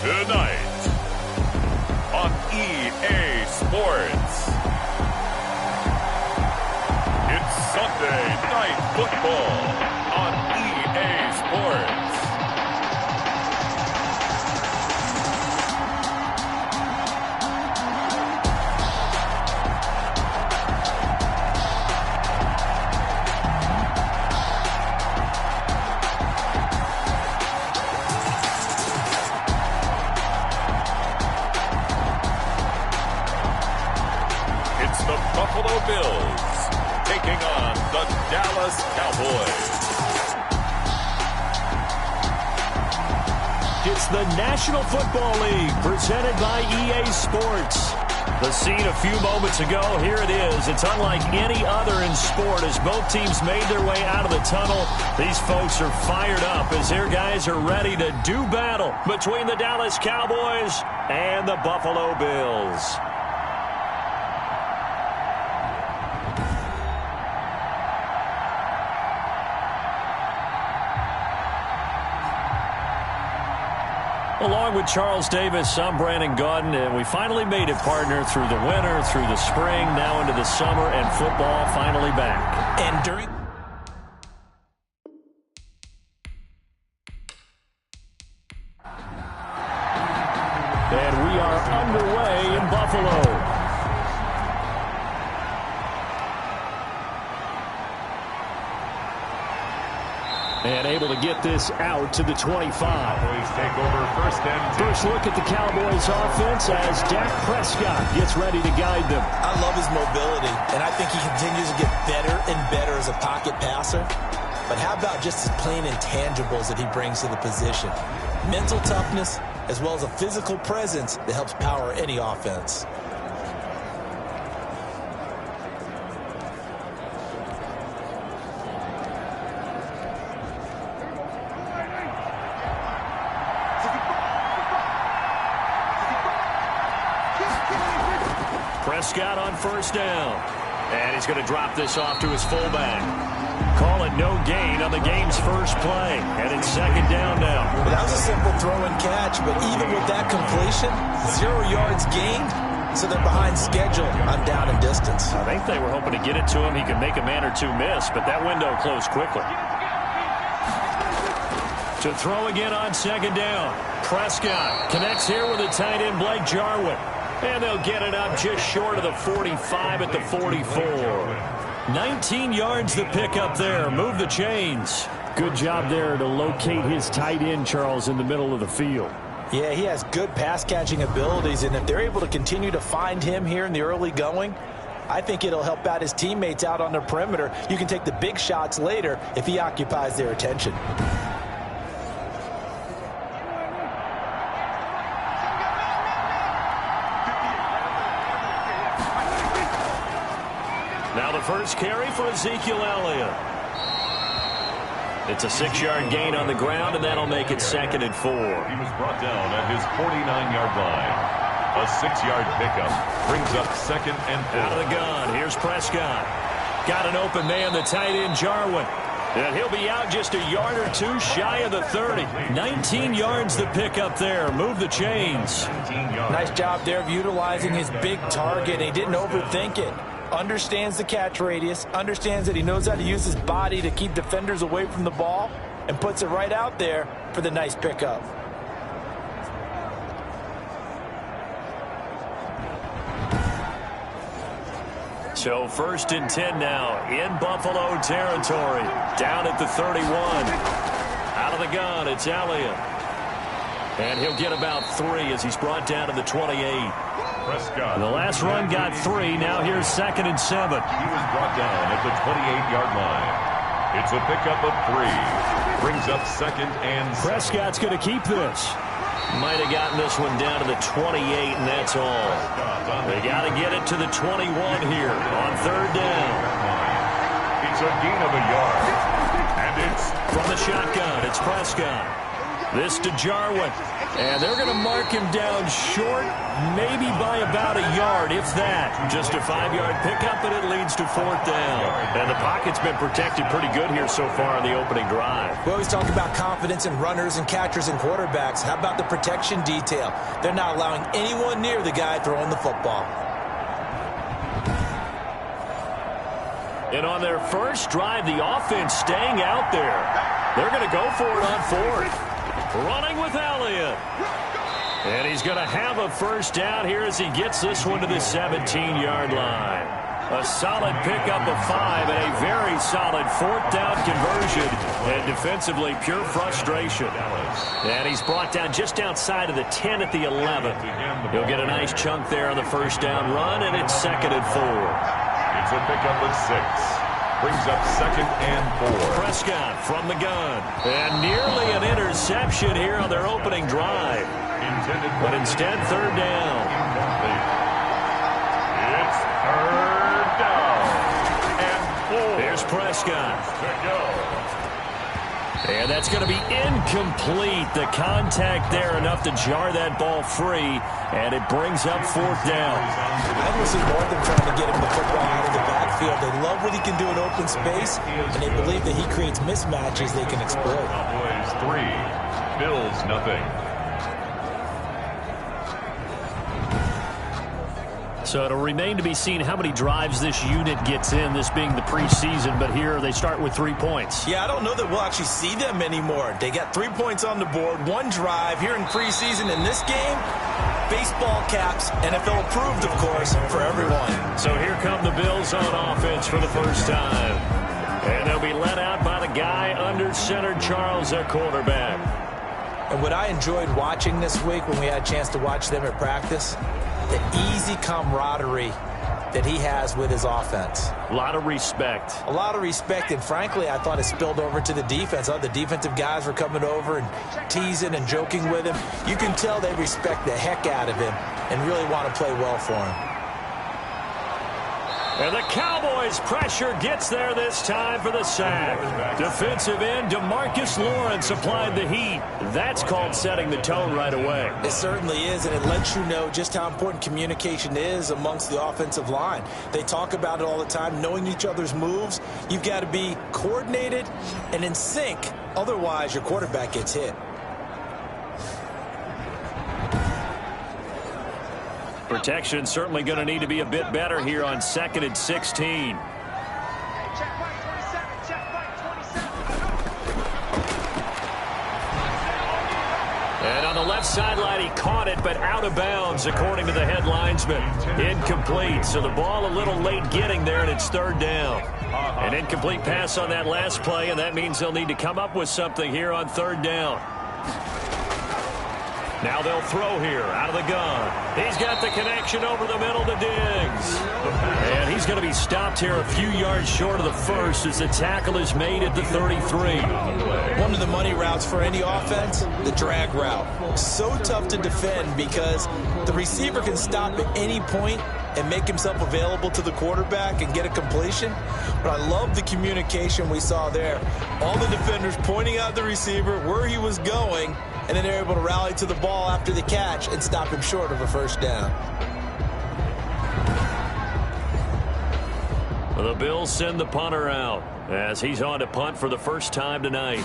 Tonight on EA Sports, it's Sunday Night Football on EA Sports. Buffalo Bills taking on the Dallas Cowboys. It's the National Football League presented by EA Sports. The scene a few moments ago, here it is. It's unlike any other in sport as both teams made their way out of the tunnel. These folks are fired up as their guys are ready to do battle between the Dallas Cowboys and the Buffalo Bills. Along with Charles Davis, I'm Brandon Gaudin, and we finally made it, partner, through the winter, through the spring, now into the summer, and football finally back. And during... And we are underway in Buffalo. And able to get this out to the 25. Cowboys take over first and 10. First look at the Cowboys offense as Dak Prescott gets ready to guide them. I love his mobility, and I think he continues to get better and better as a pocket passer. But how about just his plain intangibles that he brings to the position? Mental toughness, as well as a physical presence that helps power any offense. Prescott on first down. And he's going to drop this off to his fullback. Call it no gain on the game's first play. And it's second down now. Well, that was a simple throw and catch, but even with that completion, 0 yards gained, so they're behind schedule on down and distance. I think they were hoping to get it to him. He could make a man or two miss, but that window closed quickly. To throw again on second down. Prescott connects here with the tight end, Blake Jarwin. And they'll get it up just short of the 45 at the 44. 19 yards the pickup there. Move the chains. Good job there to locate his tight end, Charles, in the middle of the field. Yeah, he has good pass-catching abilities, and if they're able to continue to find him here in the early going, I think it'll help out his teammates out on the perimeter. You can take the big shots later if he occupies their attention. Now the first carry for Ezekiel Elliott. It's a 6-yard gain on the ground, and that'll make it second and 4. He was brought down at his 49-yard line. A 6-yard pickup brings up second and 4. Out of the gun, here's Prescott. Got an open man, the tight end, Jarwin. And he'll be out just a yard or two shy of the 30. 19 yards the pickup there. Move the chains. Nice job there of utilizing his big target. He didn't overthink it. Understands the catch radius, understands that he knows how to use his body to keep defenders away from the ball, and puts it right out there for the nice pickup. So first and 10 now in Buffalo territory. Down at the 31. Out of the gun, it's Elliott. And he'll get about 3 as he's brought down to the 28. Prescott. The last run got 3. Now here's second and 7. He was brought down at the 28-yard line. It's a pickup of 3. Brings up second and 7. Prescott's going to keep this. Might have gotten this one down to the 28, and that's all. They got to get it to the 21 here on third down. It's a gain of a yard. And it's from the shotgun. It's Prescott. This to Jarwin. And they're going to mark him down short, maybe by about a yard, if that. Just a 5-yard pickup, and it leads to 4th down. And the pocket's been protected pretty good here so far on the opening drive. We always talk about confidence in runners and catchers and quarterbacks. How about the protection detail? They're not allowing anyone near the guy throwing the football. And on their first drive, the offense staying out there. They're going to go for it on 4th. Running with Elliott. And he's going to have a first down here as he gets this one to the 17-yard line. A solid pickup of 5 and a very solid 4th down conversion. And defensively, pure frustration. And he's brought down just outside of the 10 at the 11. He'll get a nice chunk there on the first down run, and it's 2nd and 4. It's a pickup of 6. Brings up 2nd and 4. Prescott from the gun. And nearly an interception here on their opening drive. But instead, 3rd down. It's 3rd down. And 4. There's Prescott. To go. And that's going to be incomplete. The contact there enough to jar that ball free. And it brings up 4th down. I don't see more than trying to get him the football out of the backfield. They love what he can do in open space, and they believe that he creates mismatches they can exploit. Cowboys 3, Bills nothing. So it'll remain to be seen how many drives this unit gets in, this being the preseason. But here they start with 3 points. Yeah, I don't know that we'll actually see them anymore. They got 3 points on the board, 1 drive here in preseason. In this game, baseball caps, NFL approved, of course, for everyone. So here come the Bills on offense for the first time. And they'll be let out by the guy under center, Charles, at quarterback. And what I enjoyed watching this week when we had a chance to watch them at practice, the easy camaraderie that he has with his offense. A lot of respect. A lot of respect, and frankly, I thought it spilled over to the defense. The defensive guys were coming over and teasing and joking with him. You can tell they respect the heck out of him and really want to play well for him. And the Cowboys' pressure gets there this time for the sack. Defensive end DeMarcus Lawrence applied the heat. That's called setting the tone right away. It certainly is, and it lets you know just how important communication is amongst the offensive line. They talk about it all the time, knowing each other's moves. You've got to be coordinated and in sync. Otherwise, your quarterback gets hit. Protection certainly going to need to be a bit better here on 2nd and 16. And on the left sideline, he caught it, but out of bounds, according to the head linesman. Incomplete, so the ball a little late getting there, and it's 3rd down. An incomplete pass on that last play, and that means they'll need to come up with something here on 3rd down. Now they'll throw here out of the gun. He's got the connection over the middle to Diggs. And he's going to be stopped here a few yards short of the first as the tackle is made at the 33. One of the money routes for any offense, the drag route. So tough to defend because the receiver can stop at any point and make himself available to the quarterback and get a completion. But I love the communication we saw there. All the defenders pointing out the receiver, where he was going, and then they're able to rally to the ball after the catch and stop him short of a first down. The Bills send the punter out as he's on to punt for the first time tonight.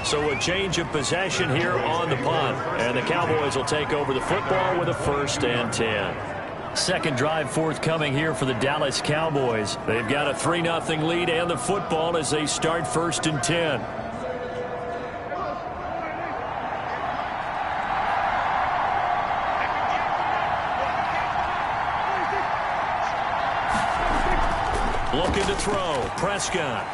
So a change of possession here on the punt, and the Cowboys will take over the football with a 1st and 10. Second drive forthcoming here for the Dallas Cowboys. They've got a 3-0 lead and the football as they start 1st and 10. Looking to throw, Prescott.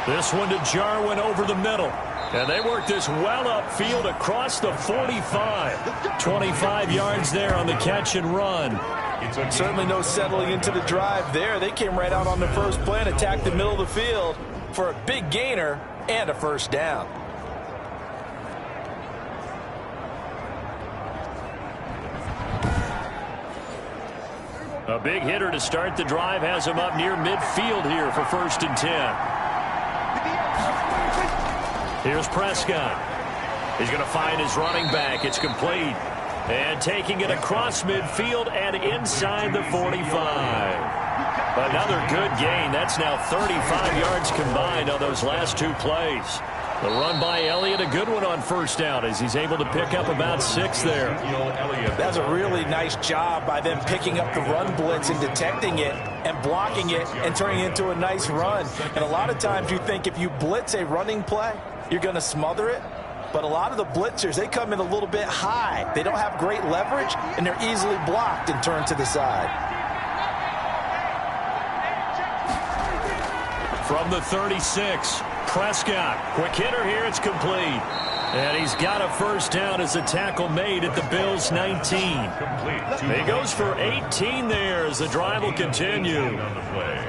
This one to Jarwin over the middle. And they work this well upfield across the 45. 25 yards there on the catch and run. Certainly no settling into the drive there. They came right out on the first play and attacked the middle of the field for a big gainer and a first down. A big hitter to start the drive has him up near midfield here for 1st and 10. Here's Prescott. He's going to find his running back. It's complete. And taking it across midfield and inside the 45. Another good gain. That's now 35 yards combined on those last 2 plays. The run by Elliott, a good one on 1st down as he's able to pick up about 6 there. That's a really nice job by them picking up the run blitz and detecting it and blocking it and turning it into a nice run. And a lot of times you think if you blitz a running play, you're going to smother it. But a lot of the blitzers, they come in a little bit high. They don't have great leverage, and they're easily blocked and turned to the side. From the 36, Prescott. Quick hitter here. It's complete. And he's got a 1st down as a tackle made at the Bills' 19. He goes for 18 there as the drive will continue.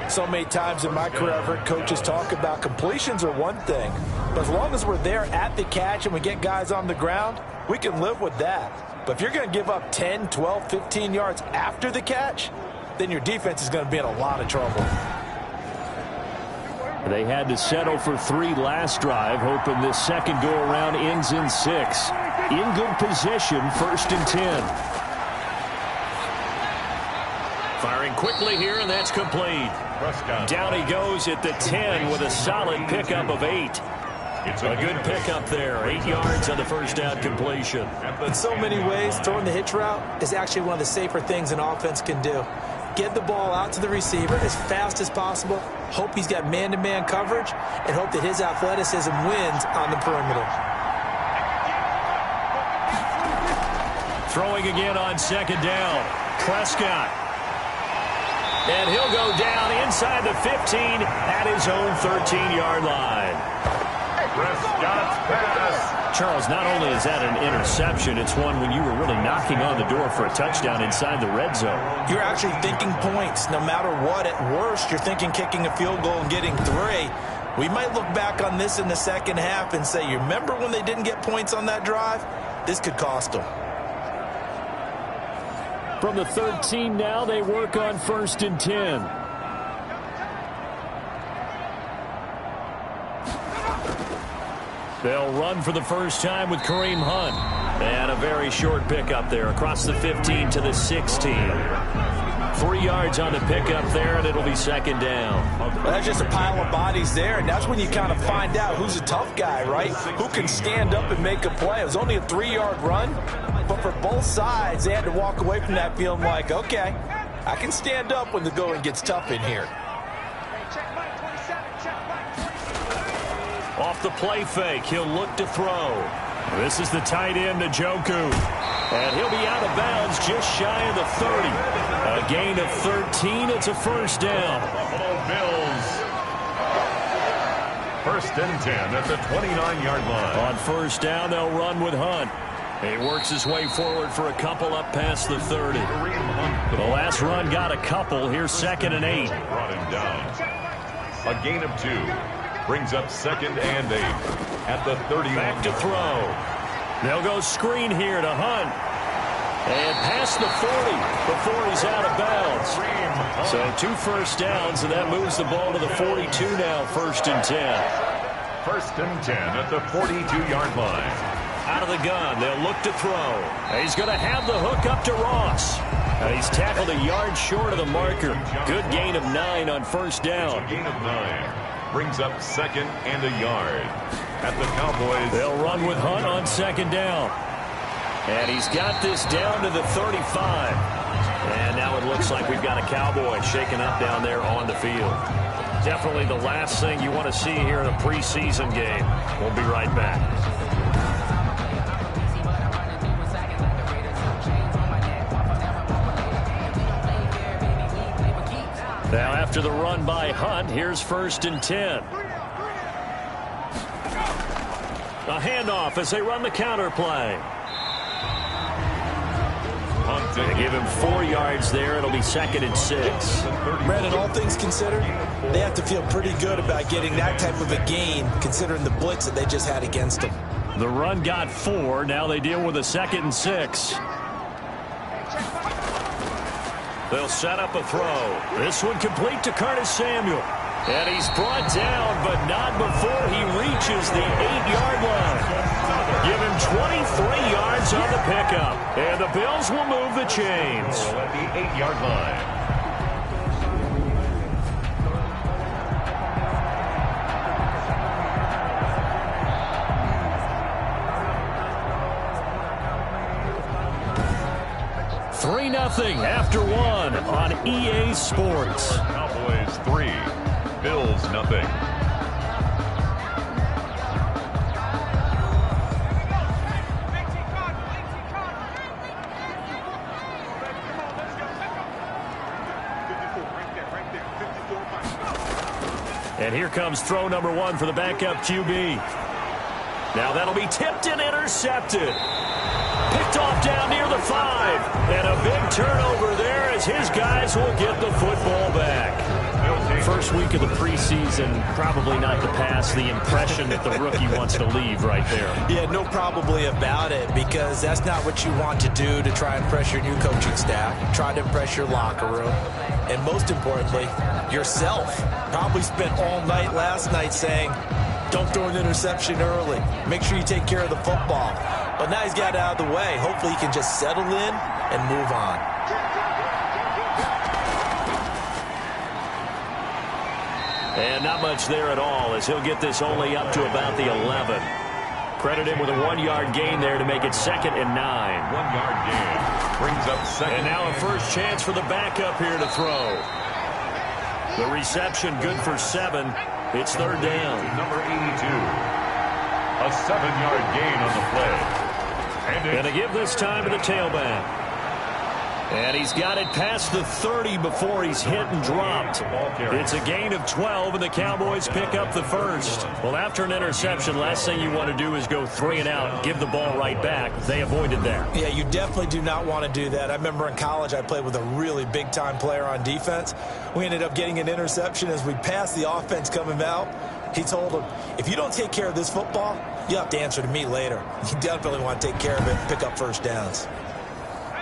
So many times in my career, I've heard coaches talk about completions are one thing. But as long as we're there at the catch and we get guys on the ground, we can live with that. But if you're going to give up 10, 12, 15 yards after the catch, then your defense is going to be in a lot of trouble. They had to settle for 3 last drive, hoping this second go-around ends in 6. In good position, 1st and 10. Firing quickly here, and that's complete. Down he goes at the 10 with a solid pickup of 8. A good pickup there. 8 yards on the 1st down completion. In so many ways, throwing the hitch route is actually one of the safer things an offense can do. Get the ball out to the receiver as fast as possible, hope he's got man-to-man coverage, and hope that his athleticism wins on the perimeter. Throwing again on 2nd down. Prescott. And he'll go down inside the 15 at his own 13-yard line. Prescott's pass. Charles, not only is that an interception, it's one when you were really knocking on the door for a touchdown inside the red zone. You're actually thinking points. No matter what, at worst, you're thinking kicking a field goal and getting 3. We might look back on this in the second half and say, you remember when they didn't get points on that drive? This could cost them. From the 13 now, they work on 1st and 10. They'll run for the first time with Kareem Hunt. And a very short pickup there across the 15 to the 16. 3 yards on the pickup there, and it'll be 2nd down. Well, that's just a pile of bodies there, and that's when you kind of find out who's a tough guy, right? Who can stand up and make a play. It was only a 3-yard run, but for both sides, they had to walk away from that feeling like, okay, I can stand up when the going gets tough in here. Off the play fake, he'll look to throw. This is the tight end, Njoku. And he'll be out of bounds just shy of the 30. A gain of 13. It's a 1st down. Buffalo Bills. 1st and 10 at the 29-yard line. On 1st down, they'll run with Hunt. He works his way forward for a couple up past the 30. The last run got a couple. Here's 2nd and 8. Brought him down. A gain of 2. Brings up 2nd and 8 at the 31. Back to throw. They'll go screen here to Hunt. And past the 40 before he's out of bounds. So 2 first downs, and that moves the ball to the 42 now, 1st and 10. 1st and 10 at the 42-yard line. Out of the gun, they'll look to throw. He's going to have the hook up to Ross. He's tackled a yard short of the marker. Good gain of 9 on 1st down. A gain of 9. Brings up 2nd and a yard. At the Cowboys. They'll run with Hunt on 2nd down. And he's got this down to the 35. And now it looks like we've got a Cowboy shaken up down there on the field. Definitely the last thing you want to see here in a preseason game. We'll be right back. Now after the run by Hunt, here's 1st and 10. A handoff as they run the counter play. They give him 4 yards there. It'll be 2nd and 6. Brandon, all things considered, they have to feel pretty good about getting that type of a gain, considering the blitz that they just had against them. The run got 4. Now they deal with a 2nd and 6. They'll set up a throw. This one complete to Curtis Samuel. And he's brought down, but not before he reaches the 8-yard line. Give him 23 yards on the pickup. And the Bills will move the chains. At the 8-yard line. Nothing after one on EA Sports. Cowboys 3, Bills nothing. And here comes throw number 1 for the backup QB. Now that'll be tipped and intercepted. Picked off down near the 5. And a big turnover there as his guys will get the football back. First week of the preseason, probably not to pass the impression that the rookie wants to leave right there. Yeah, no probably about it, because that's not what you want to do to try and impress your new coaching staff. Try to impress your locker room. And most importantly, yourself. Probably spent all night last night saying, don't throw an interception early. Make sure you take care of the football. But now he's got it out of the way. Hopefully he can just settle in and move on. And not much there at all, as he'll get this only up to about the 11. Credit him with a 1-yard gain there to make it 2nd and 9. 1-yard gain brings up 2nd. And now a first chance for the backup here to throw. The reception good for 7. It's 3rd down. Number 82. A 7-yard gain on the play. And to give this time to the tailback. And he's got it past the 30 before he's hit and dropped. It's a gain of 12, and the Cowboys pick up the first. Well, after an interception, last thing you want to do is go 3 and out and give the ball right back. They avoided that. Yeah, you definitely do not want to do that. I remember in college I played with a really big-time player on defense. We ended up getting an interception as we passed the offense coming out. He told him, if you don't take care of this football, you'll have to answer to me later. You definitely want to take care of it and pick up first downs.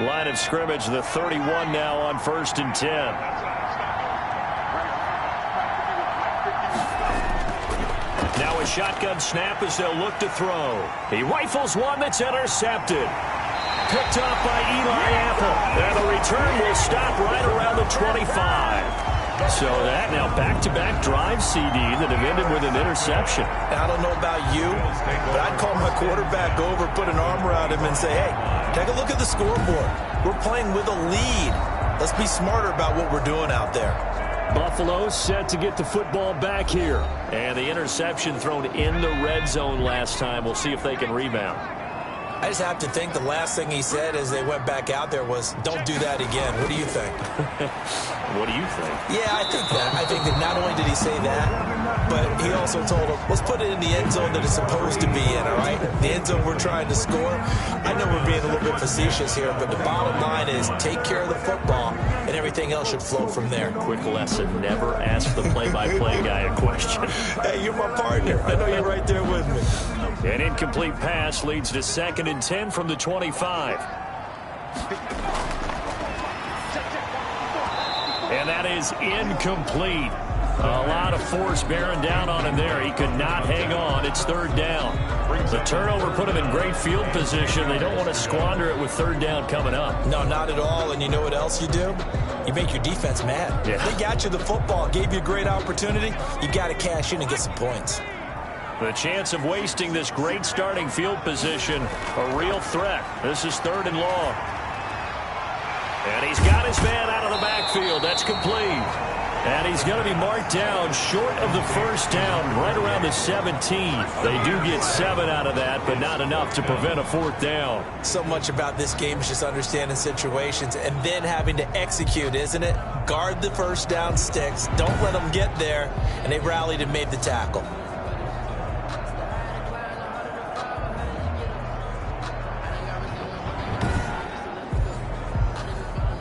Line of scrimmage, the 31 now on 1st and 10. Now a shotgun snap as they'll look to throw. He rifles one that's intercepted. Picked up by Eli Apple. And the return will stop right around the 25. So that now back-to-back drive CD that have ended with an interception. I don't know about you, but I'd call my quarterback over, put an arm around him and say, hey, take a look at the scoreboard. We're playing with a lead. Let's be smarter about what we're doing out there. Buffalo set to get the football back here. And the interception thrown in the red zone last time. We'll see if they can rebound. I just have to think the last thing he said as they went back out there was, don't do that again. What do you think? What do you think? Yeah, I think that. I think that not only did he say that, but he also told him, let's put it in the end zone that it's supposed to be in, all right? The end zone we're trying to score. I know we're being a little bit facetious here, but the bottom line is take care of the football, and everything else should flow from there. Quick lesson, never ask the play-by-play guy a question. Hey, you're my partner. I know you're right there with me. An incomplete pass leads to 2nd and 10 from the 25. And that is incomplete. A lot of force bearing down on him there. He could not hang on. It's 3rd down. The turnover put him in great field position. They don't want to squander it with 3rd down coming up. No, not at all. And you know what else you do? You make your defense mad. Yeah. They got you the football, gave you a great opportunity. You got to cash in and get some points. The chance of wasting this great starting field position, a real threat. This is 3rd and long. And he's got his man out of the backfield. That's complete. And he's going to be marked down short of the 1st down, right around the 17. They do get 7 out of that, but not enough to prevent a 4th down. So much about this game is just understanding situations and then having to execute, isn't it? Guard the 1st down sticks. Don't let them get there. And they rallied and made the tackle.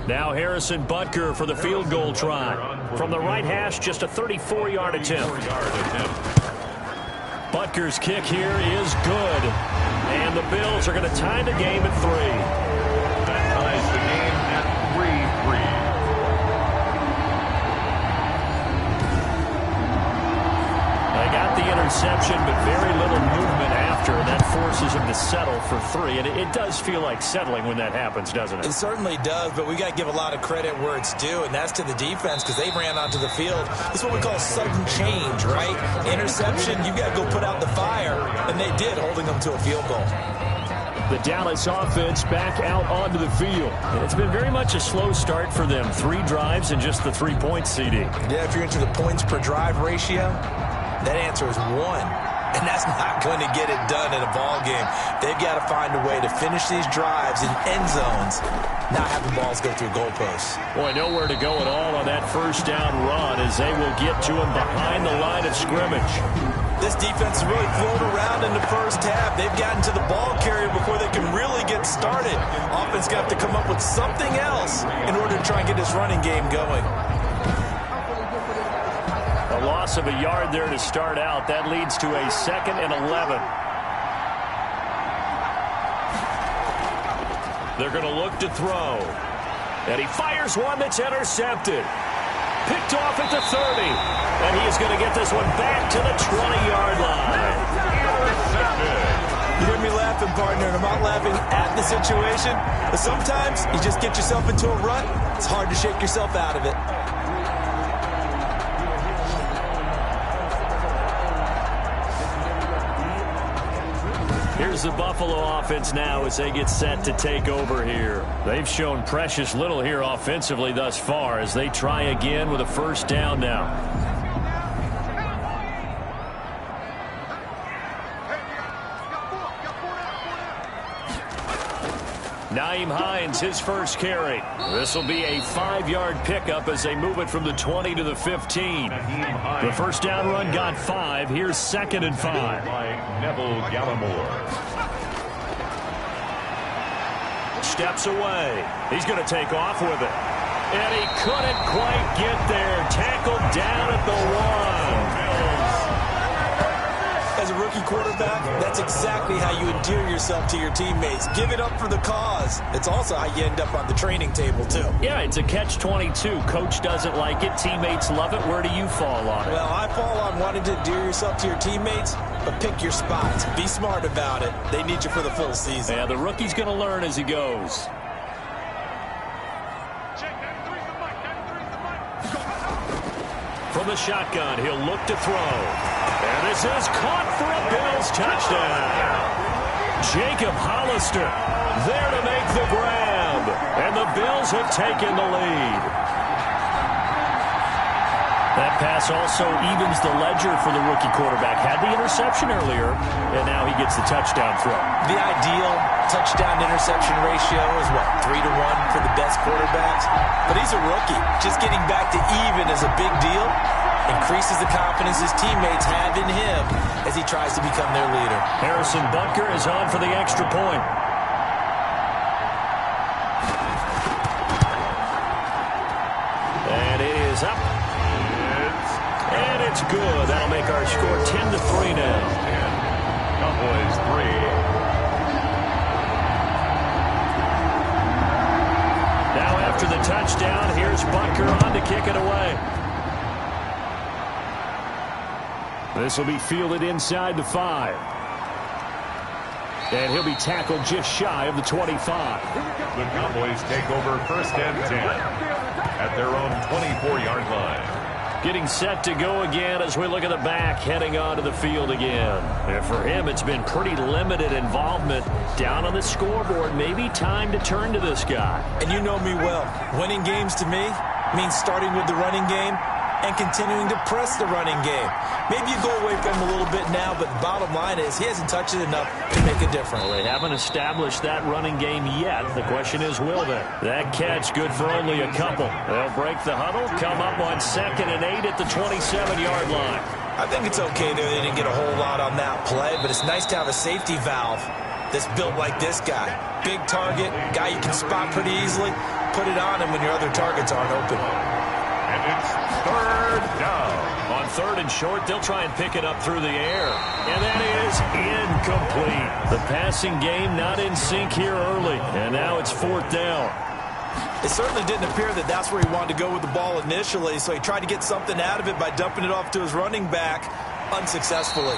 Now Harrison Butker for the field goal try. From the right hash, just a 34-yard attempt. Butker's kick here is good. And the Bills are going to tie the game at 3. That ties the game at 3-3. got the interception, but very little movement after, and that forces him to settle for 3. And it does feel like settling when that happens, doesn't it? It certainly does, but we got to give a lot of credit where it's due, and that's to the defense because they ran onto the field. It's what we call sudden change, right? Interception, you got to go put out the fire, and they did, holding them to a field goal. The Dallas offense back out onto the field. It's been very much a slow start for them. 3 drives and just the 3 points, CD. Yeah, if you're into the points per drive ratio, that answer is 1. And that's not going to get it done in a ball game. They've got to find a way to finish these drives in end zones, not having balls go through goalposts. Boy, nowhere to go at all on that first down run as they will get to him behind the line of scrimmage. This defense has really flown around in the first half. They've gotten to the ball carrier before they can really get started. Offense got to come up with something else in order to try and get this running game going. A loss of a yard there to start out. That leads to a 2nd and 11. They're going to look to throw. And he fires one that's intercepted. Picked off at the 30. And he is going to get this one back to the 20-yard line. You hear me laughing, partner, and I'm not laughing at the situation. But sometimes you just get yourself into a rut. It's hard to shake yourself out of it. Here's the Buffalo offense now as they get set to take over here. They've shown precious little here offensively thus far as they try again with a first down now. Nyheim Hines, his first carry. This will be a 5-yard pickup as they move it from the 20 to the 15. The first down run got 5. Here's 2nd and 5. Neville Gallimore. Steps away. He's going to take off with it. And he couldn't quite get there. Tackled down at the 1. As a rookie quarterback, that's exactly how you endear yourself to your teammates. Give it up for the cause. It's also how you end up on the training table, too. Yeah, it's a catch-22. Coach doesn't like it. Teammates love it. Where do you fall on it? Well, I fall on wanting to endear yourself to your teammates, but pick your spots. Be smart about it. They need you for the full season. Yeah, the rookie's going to learn as he goes. From the shotgun, he'll look to throw. And this is caught for a Bills touchdown. Jacob Hollister there to make the grab. And the Bills have taken the lead. That pass also evens the ledger for the rookie quarterback. Had the interception earlier, and now he gets the touchdown throw. The ideal touchdown-interception ratio is, what, 3-to-1 for the best quarterbacks? But he's a rookie. Just getting back to even is a big deal. Increases the confidence his teammates have in him as he tries to become their leader. Harrison Butker is on for the extra point. And it is up. And it's good. That'll make our score 10-3 now. Cowboys 3. Now after the touchdown, here's Butker on to kick it away. This will be fielded inside the 5. And he'll be tackled just shy of the 25. The Cowboys take over 1st and 10 at their own 24-yard line. Getting set to go again as we look at the back heading onto the field again. And for him, it's been pretty limited involvement down on the scoreboard. Maybe time to turn to this guy. And you know me well. Winning games to me means starting with the running game and continuing to press the running game. Maybe you go away from him a little bit now, but the bottom line is he hasn't touched it enough to make a difference. Well, they haven't established that running game yet. The question is, will they? That catch good for only a couple. They'll break the huddle, come up on 2nd and 8 at the 27-yard line. I think it's okay that they didn't get a whole lot on that play, but it's nice to have a safety valve that's built like this guy. Big target, guy you can spot pretty easily. Put it on him when your other targets aren't open. And it's 3rd down. On 3rd and short, they'll try and pick it up through the air. And that is incomplete. The passing game not in sync here early. And now it's 4th down. It certainly didn't appear that that's where he wanted to go with the ball initially, so he tried to get something out of it by dumping it off to his running back. unsuccessfully.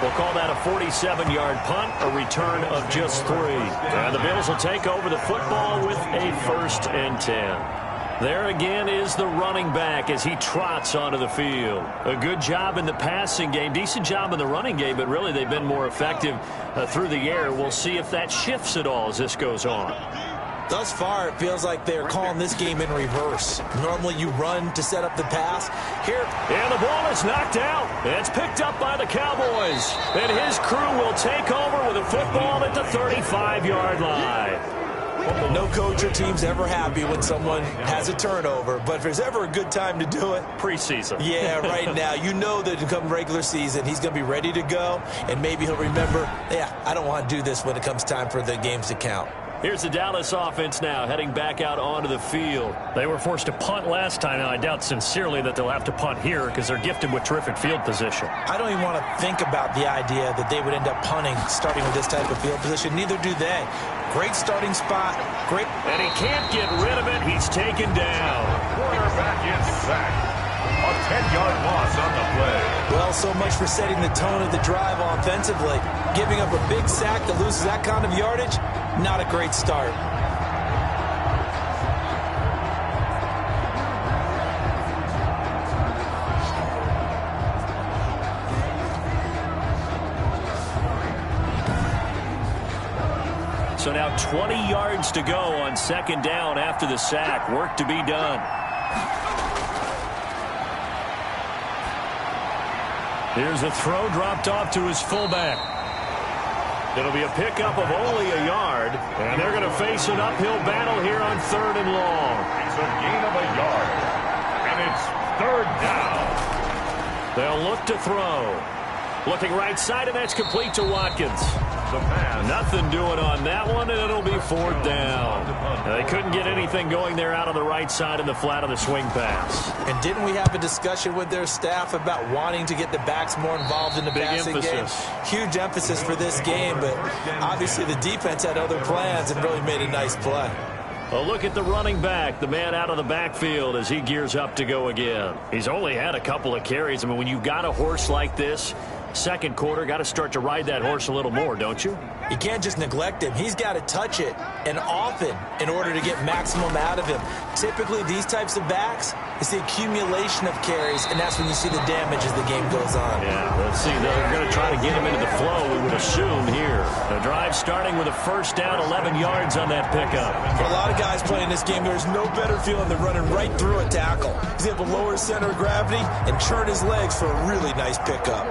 We'll call that a 47-yard punt, a return of just 3. And the Bills will take over the football with a 1st and 10. There again is the running back as he trots onto the field. A good job in the passing game, decent job in the running game, but really they've been more effective through the air. We'll see if that shifts at all as this goes on. Thus far, it feels like they're calling this game in reverse. Normally you run to set up the pass. Here, and the ball is knocked out. It's picked up by the Cowboys. And his crew will take over with a football at the 35-yard line. No coach or team's ever happy when someone has a turnover, but if there's ever a good time to do it, preseason. Yeah, right now. You know that come regular season, he's going to be ready to go, and maybe he'll remember, yeah, I don't want to do this when it comes time for the games to count. Here's the Dallas offense now, heading back out onto the field. They were forced to punt last time. Now, I doubt sincerely that they'll have to punt here because they're gifted with terrific field position. I don't even want to think about the idea that they would end up punting starting with this type of field position. Neither do they. Great starting spot. Great. And he can't get rid of it. He's taken down. Quarterback is sacked. A 10-yard loss on the play. Well, so much for setting the tone of the drive offensively. Giving up a big sack that loses that kind of yardage, not a great start. So now 20 yards to go on 2nd down after the sack. Work to be done. Here's a throw dropped off to his fullback. It'll be a pickup of only a yard, and they're going to face an uphill battle here on 3rd and long. It's a gain of a yard, and it's 3rd down. They'll look to throw. Looking right side, and that's complete to Watkins. The pass. Nothing doing on that one, and it'll be 4th down. They couldn't get anything going there out on the right side in the flat of the swing pass. And didn't we have a discussion with their staff about wanting to get the backs more involved in the passing game? Huge emphasis for this game, but obviously the defense had other plans and really made a nice play. A look at the running back, the man out of the backfield as he gears up to go again. He's only had a couple of carries. I mean, when you've got a horse like this, 2nd quarter, got to start to ride that horse a little more, don't you? You can't just neglect him. He's got to touch it, and often, in order to get maximum out of him. Typically, these types of backs, it's the accumulation of carries, and that's when you see the damage as the game goes on. Yeah, let's see. They're going to try to get him into the flow, we would assume, here. The drive starting with a 1st down, 11 yards on that pickup. For a lot of guys playing this game, there's no better feeling than running right through a tackle. He's able to lower his center of gravity and churn his legs for a really nice pickup.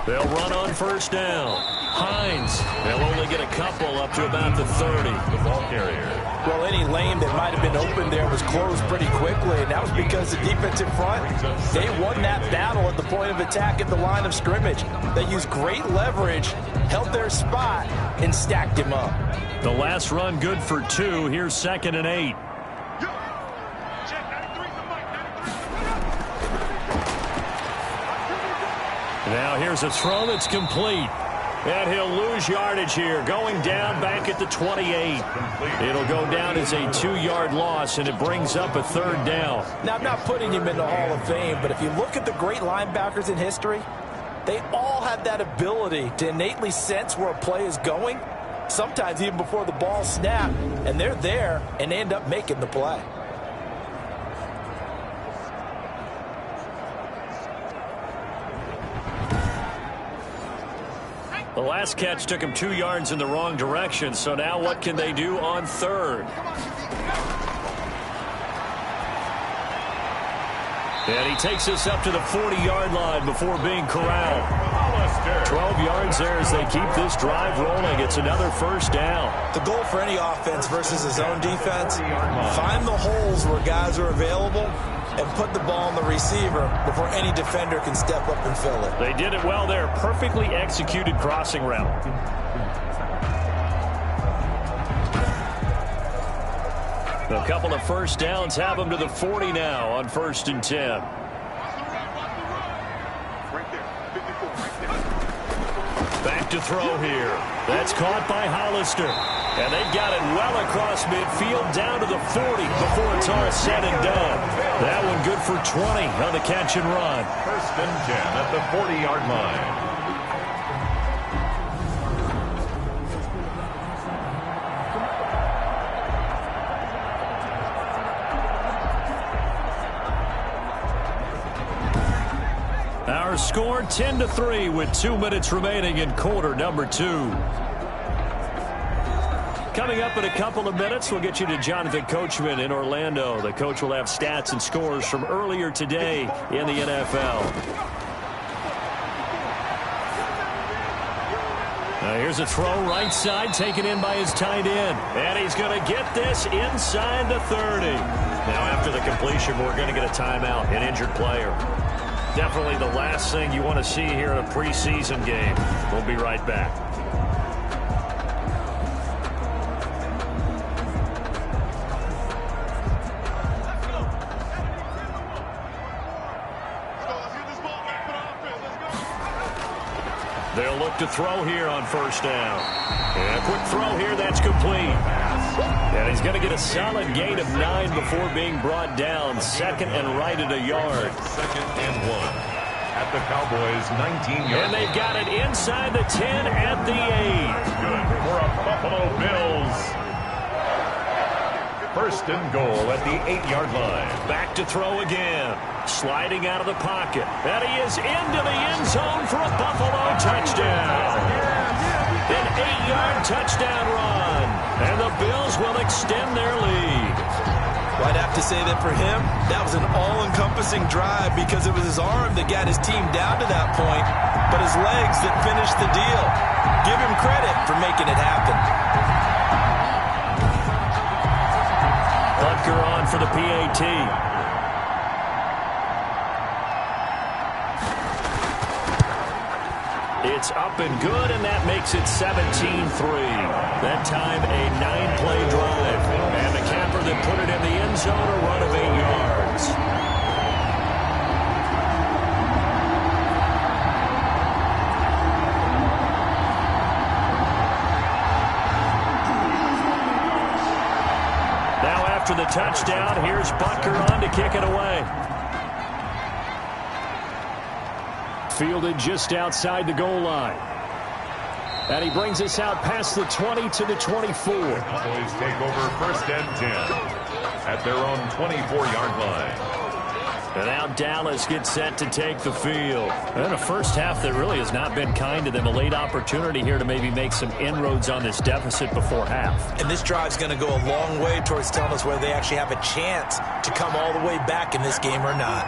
They'll run on 1st down. Hines, they'll only get a couple up to about the 30. The ball carrier. Well, any lane that might have been open there was closed pretty quickly, and that was because the defensive front, they won that battle at the point of attack at the line of scrimmage. They used great leverage, held their spot, and stacked him up. The last run good for 2. Here's 2nd and 8. Now here's a throw that's complete. And he'll lose yardage here, going down back at the 28. It'll go down as a 2-yard loss, and it brings up a 3rd down. Now, I'm not putting him in the Hall of Fame, but if you look at the great linebackers in history, they all have that ability to innately sense where a play is going, sometimes even before the ball snaps, and they're there and they end up making the play. The last catch took him 2 yards in the wrong direction, so now what can they do on 3rd? And he takes us up to the 40-yard line before being corralled. 12 yards there as they keep this drive rolling. It's another 1st down. The goal for any offense versus his own defense, find the holes where guys are available and put the ball on the receiver before any defender can step up and fill it. They did it well there. Perfectly executed crossing route. A couple of 1st downs have them to the 40 now on 1st and 10. Back to throw here. That's caught by Hollister. And they've got it well across midfield down to the 40 before it's all said and done. That one good for 20 on the catch and run. First and 10 at the 40-yard line. Our score 10-3 with 2 minutes remaining in quarter number 2. Coming up in a couple of minutes, we'll get you to Jonathan Coachman in Orlando. The coach will have stats and scores from earlier today in the NFL. Here's a throw right side taken in by his tight end. And he's going to get this inside the 30. Now after the completion, we're going to get a timeout, an injured player. Definitely the last thing you want to see here in a preseason game. We'll be right back. They'll look to throw here on first down. And a quick throw here, that's complete. And he's going to get a solid gain of 9 before being brought down. Second and right at a yard. Second and 1 at the Cowboys' 19-yard line. And they've got it inside the 10 at the 8. Good for a Buffalo Bills. First and goal at the 8-yard line. Back to throw again. Sliding out of the pocket. And he is into the end zone for a Buffalo touchdown. An 8-yard touchdown run. And the Bills will extend their lead. Well, I'd have to say that for him, that was an all-encompassing drive because it was his arm that got his team down to that point, but his legs that finished the deal. Give him credit for making it happen. Butker on for the PAT. It's up and good, and that makes it 17-3. That time a 9-play drive. And the capper that put it in the end zone, a run of 8 yards. Now after the touchdown, here's Butker on to kick it away. Fielded just outside the goal line. And he brings us out past the 20 to the 24. Cowboys take over first and 10 at their own 24-yard line. And now Dallas gets set to take the field. And a first half that really has not been kind to them. A late opportunity here to maybe make some inroads on this deficit before half. And this drive's going to go a long way towards telling us whether they actually have a chance to come all the way back in this game or not.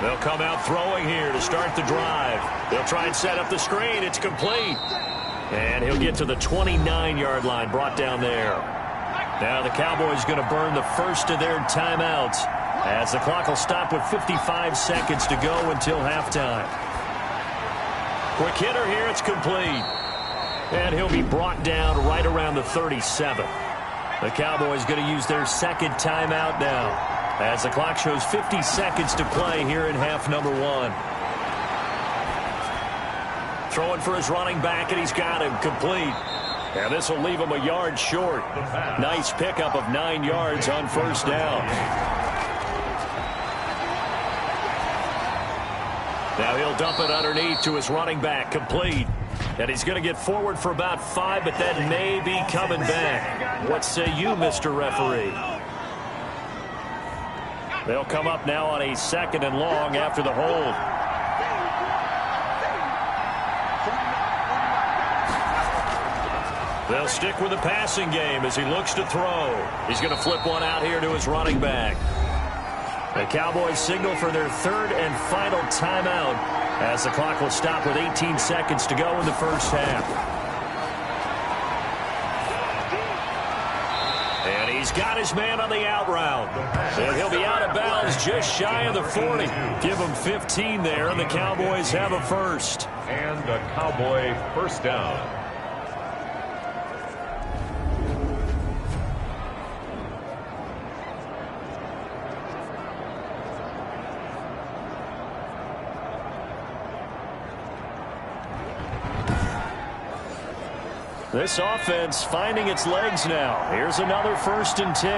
They'll come out throwing here to start the drive. They'll try and set up the screen. It's complete. And he'll get to the 29-yard line, brought down there. Now the Cowboys going to burn the first of their timeouts as the clock will stop with 55 seconds to go until halftime. Quick hitter here. It's complete. And he'll be brought down right around the 37. The Cowboys going to use their second timeout now, as the clock shows 50 seconds to play here in half number 1. Throwing for his running back, and he's got him complete. And this will leave him a yard short. Nice pickup of 9 yards on first down. Now he'll dump it underneath to his running back, complete. And he's going to get forward for about 5, but that may be coming back. What say you, Mr. Referee? They'll come up now on a second and long after the hold. They'll stick with the passing game as he looks to throw. He's going to flip one out here to his running back. The Cowboys signal for their third and final timeout as the clock will stop with 18 seconds to go in the first half. And he's got his man on the out route. And he'll be out of bounds just shy of the 40. Give him 15 there, and the Cowboys have a first. And a Cowboy first down. This offense finding its legs now. Here's another 1st and 10.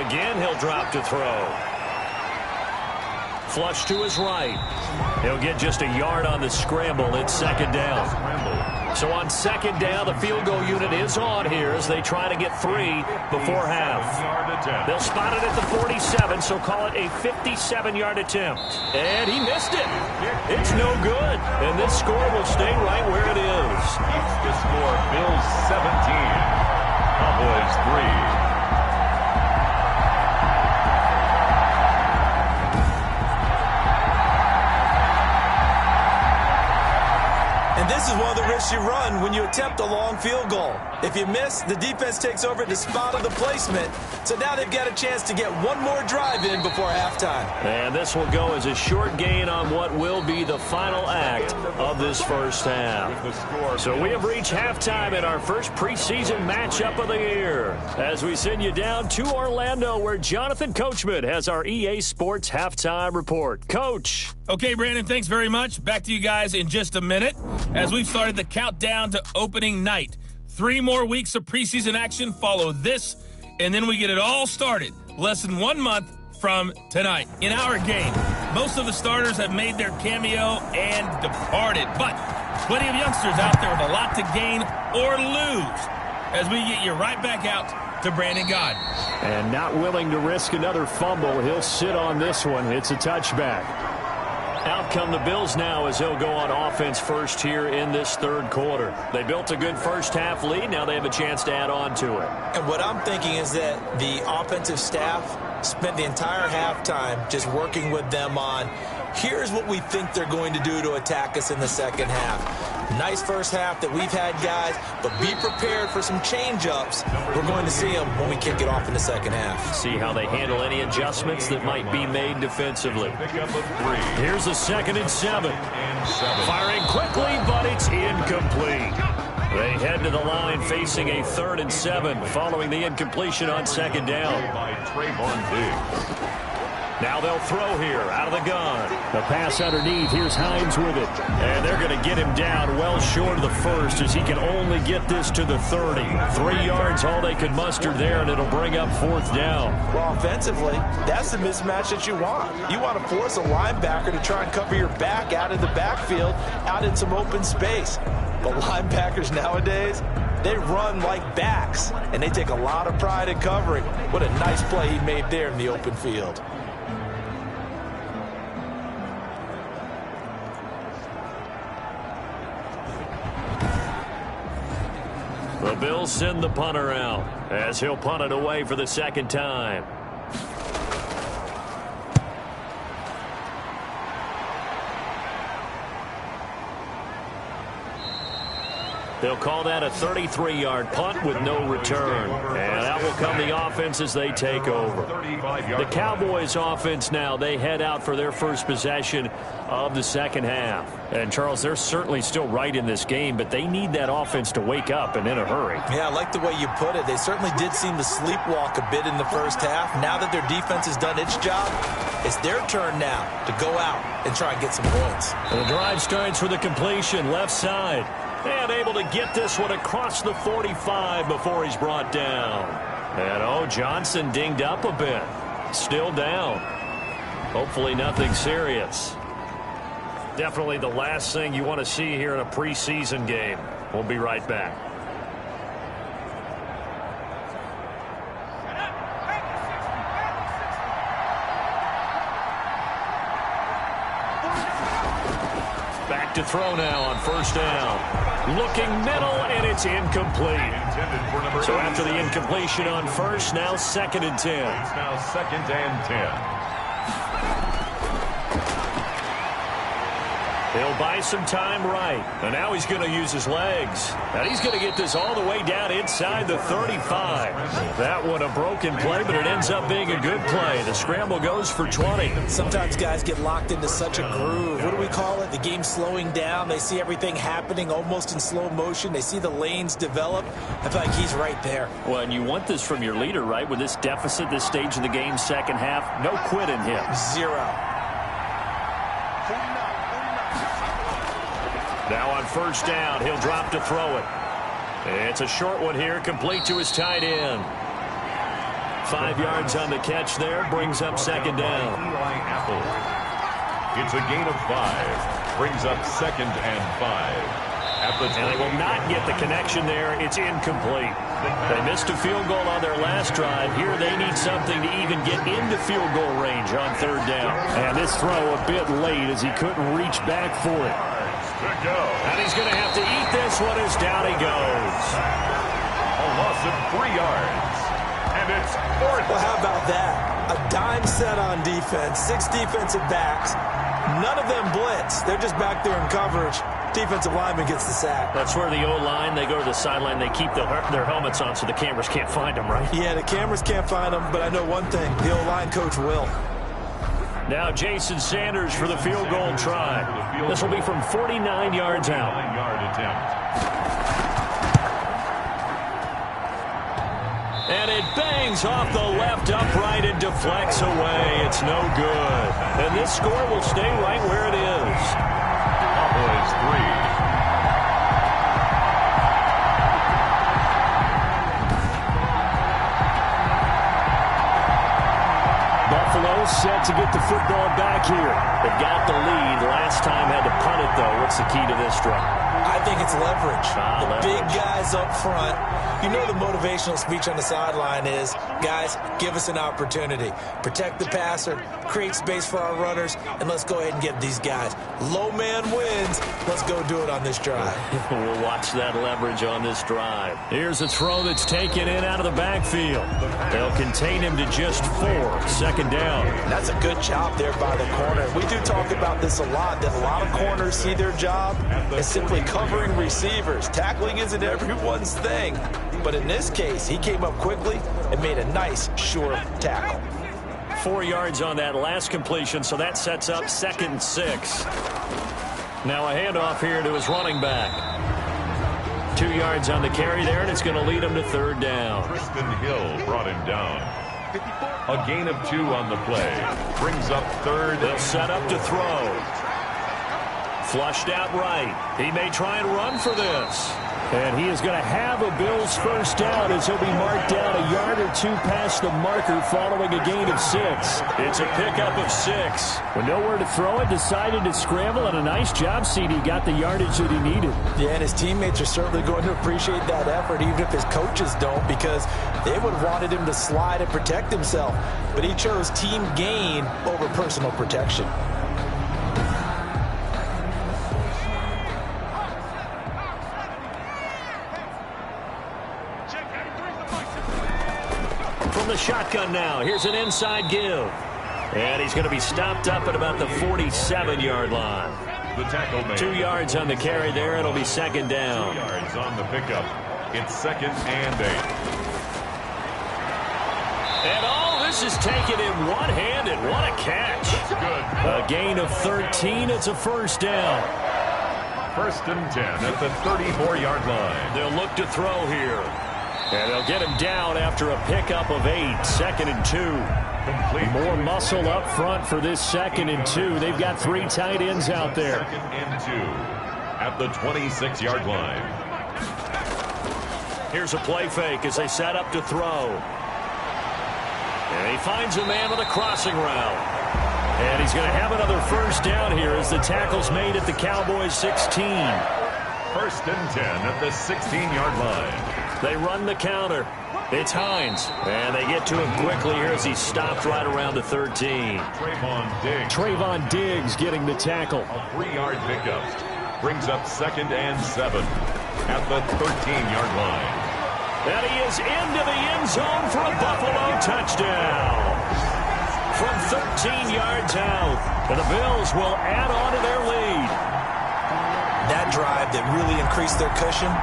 Again, he'll drop to throw. Flush to his right. He'll get just a yard on the scramble. It's 2nd down. So on 2nd down, the field goal unit is on here as they try to get 3 before half. They'll spot it at the 47, so call it a 57-yard attempt. And he missed it. It's no good. And this score will stay right where it is. The score, Bills 17, Cowboys 3. This is one of the risks you run when you attempt a long field goal. If you miss, the defense takes over at the spot of the placement. So now they've got a chance to get one more drive in before halftime. And this will go as a short gain on what will be the final act of this first half. So we have reached halftime in our first preseason matchup of the year as we send you down to Orlando where Jonathan Coachman has our EA Sports halftime report. Coach. Okay, Brandon, thanks very much. Back to you guys in just a minute as we've started the countdown to opening night. 3 more weeks of preseason action follow this, and then we get it all started less than 1 month from tonight. In our game, most of the starters have made their cameo and departed, but plenty of youngsters out there with a lot to gain or lose as we get you right back out to Brandon God. And not willing to risk another fumble, he'll sit on this one. It's a touchback. Out come the Bills now as they'll go on offense first here in this 3rd quarter. They built a good first half lead. Now they have a chance to add on to it. And what I'm thinking is that the offensive staff spent the entire halftime just working with them on, here's what we think they're going to do to attack us in the second half. Nice first half that we've had, guys, but be prepared for some change-ups. We're going to see them when we kick it off in the second half. See how they handle any adjustments that might be made defensively. Here's a 2nd and 7. Firing quickly, but it's incomplete. They head to the line facing a 3rd and 7 following the incompletion on 2nd down. Now they'll throw here out of the gun. The pass underneath. Here's Hines with it. And they're going to get him down well short of the 1st as he can only get this to the 30. 3 yards all they could muster there, and it'll bring up 4th down. Well, offensively, that's the mismatch that you want. You want to force a linebacker to try and cover your back out of the backfield, out in some open space. But linebackers nowadays, they run like backs, and they take a lot of pride in covering. What a nice play he made there in the open field. The Bills send the punter out as he'll punt it away for the 2nd time. They'll call that a 33-yard punt with no return. And out will come the offense as they take over. The Cowboys offense now, they head out for their first possession of the second half. And, Charles, they're certainly still right in this game, but they need that offense to wake up and in a hurry. Yeah, I like the way you put it. They certainly did seem to sleepwalk a bit in the first half. Now that their defense has done its job, it's their turn now to go out and try and get some points. The drive starts with a completion left side. And able to get this one across the 45 before he's brought down. And, Johnson dinged up a bit. Still down. Hopefully nothing serious. Definitely the last thing you want to see here in a preseason game. We'll be right back. Back to throw now on first down. Looking middle, and it's incomplete. So after the incompletion on first, now 2nd and 10. It's now 2nd and 10. He'll buy some time right. And now he's going to use his legs. And he's going to get this all the way down inside the 35. That one a broken play, but it ends up being a good play. The scramble goes for 20. Sometimes guys get locked into such a groove. What do we call it? The game slowing down. They see everything happening almost in slow motion. They see the lanes develop. I feel like he's right there. Well, and you want this from your leader, right? With this deficit, this stage of the game, second half, no quit in him. Zero. Now on first down, he'll drop to throw it. It's a short one here, complete to his tight end. 5 yards on the catch there, brings up second down. It's a gain of 5, brings up 2nd and 5. And they will not get the connection there. It's incomplete. They missed a field goal on their last drive. Here they need something to even get into field goal range on third down. And this throw a bit late as he couldn't reach back for it. And he's going to have to eat this one as down he goes. A loss of 3 yards. And it's 4th. Well, how about that? A dime set on defense, 6 defensive backs. None of them blitz. They're just back there in coverage. Defensive lineman gets the sack. That's where the O-line, they go to the sideline, they keep their helmets on so the cameras can't find them, right? Yeah, the cameras can't find them, but I know one thing. The O-line coach will. Now Jason Sanders for the field goal try. This will be from 49 yards out. 9-yard attempt. And it bangs off the left upright and deflects away. It's no good. And this score will stay right where it is. Cowboys 3. Buffalo set to get the football back here. They've got the lead. Last time had to punt it, though. What's the key to this drive? I think it's leverage. Leverage. Big guys up front. You know the motivational speech on the sideline is, guys, give us an opportunity. Protect the passer, create space for our runners, and let's go ahead and get these guys. Low man wins. Let's go do it on this drive. We'll watch that leverage on this drive. Here's a throw that's taken in out of the backfield. They'll contain him to just 4. Second down. That's a good job there by the corner. We do talk about this a lot, that a lot of corners see their job as simply covering receivers. Tackling isn't everyone's thing. But in this case, he came up quickly and made a nice, sure tackle. 4 yards on that last completion, so that sets up 2nd and 6. Now a handoff here to his running back. 2 yards on the carry there, and it's going to lead him to third down. Kristen Hill brought him down. A gain of 2 on the play. Brings up 3rd. They'll set up to throw. Flushed out right. He may try and run for this. And he is going to have a Bills first down as he'll be marked down a yard or 2 past the marker following a gain of 6. It's a pickup of 6. With nowhere to throw it, decided to scramble, and a nice job, CD. Got the yardage that he needed. Yeah, and his teammates are certainly going to appreciate that effort, even if his coaches don't, because they would have wanted him to slide and protect himself. But he chose team gain over personal protection. The shotgun now. Here's an inside give. And he's going to be stopped up at about the 47-yard line. The tackle made. 2 yards on the carry there. It'll be second down. 2 yards on the pickup. It's 2nd and 8. And all this is taken in one-handed. What a catch. Good. A gain of 13. It's a first down. 1st and 10 at the 34-yard line. They'll look to throw here. And they'll get him down after a pickup of 8. 2nd and 2. Complete. More muscle up front for this 2nd and 2. They've got 3 tight ends out there. 2nd and 2 at the 26-yard line. Here's a play fake as they set up to throw. And he finds a man with a crossing route. And he's going to have another first down here as the tackle's made at the Cowboys 16. 1st and 10 at the 16-yard line. They run the counter. It's Hines. And they get to him quickly here as he's stopped right around the 13. Trayvon Diggs getting the tackle. A 3-yard pickup. Brings up 2nd and 7 at the 13-yard line. And he is into the end zone for a Buffalo touchdown. From 13 yards out. And the Bills will add on to their lead. That drive that really increased their cushion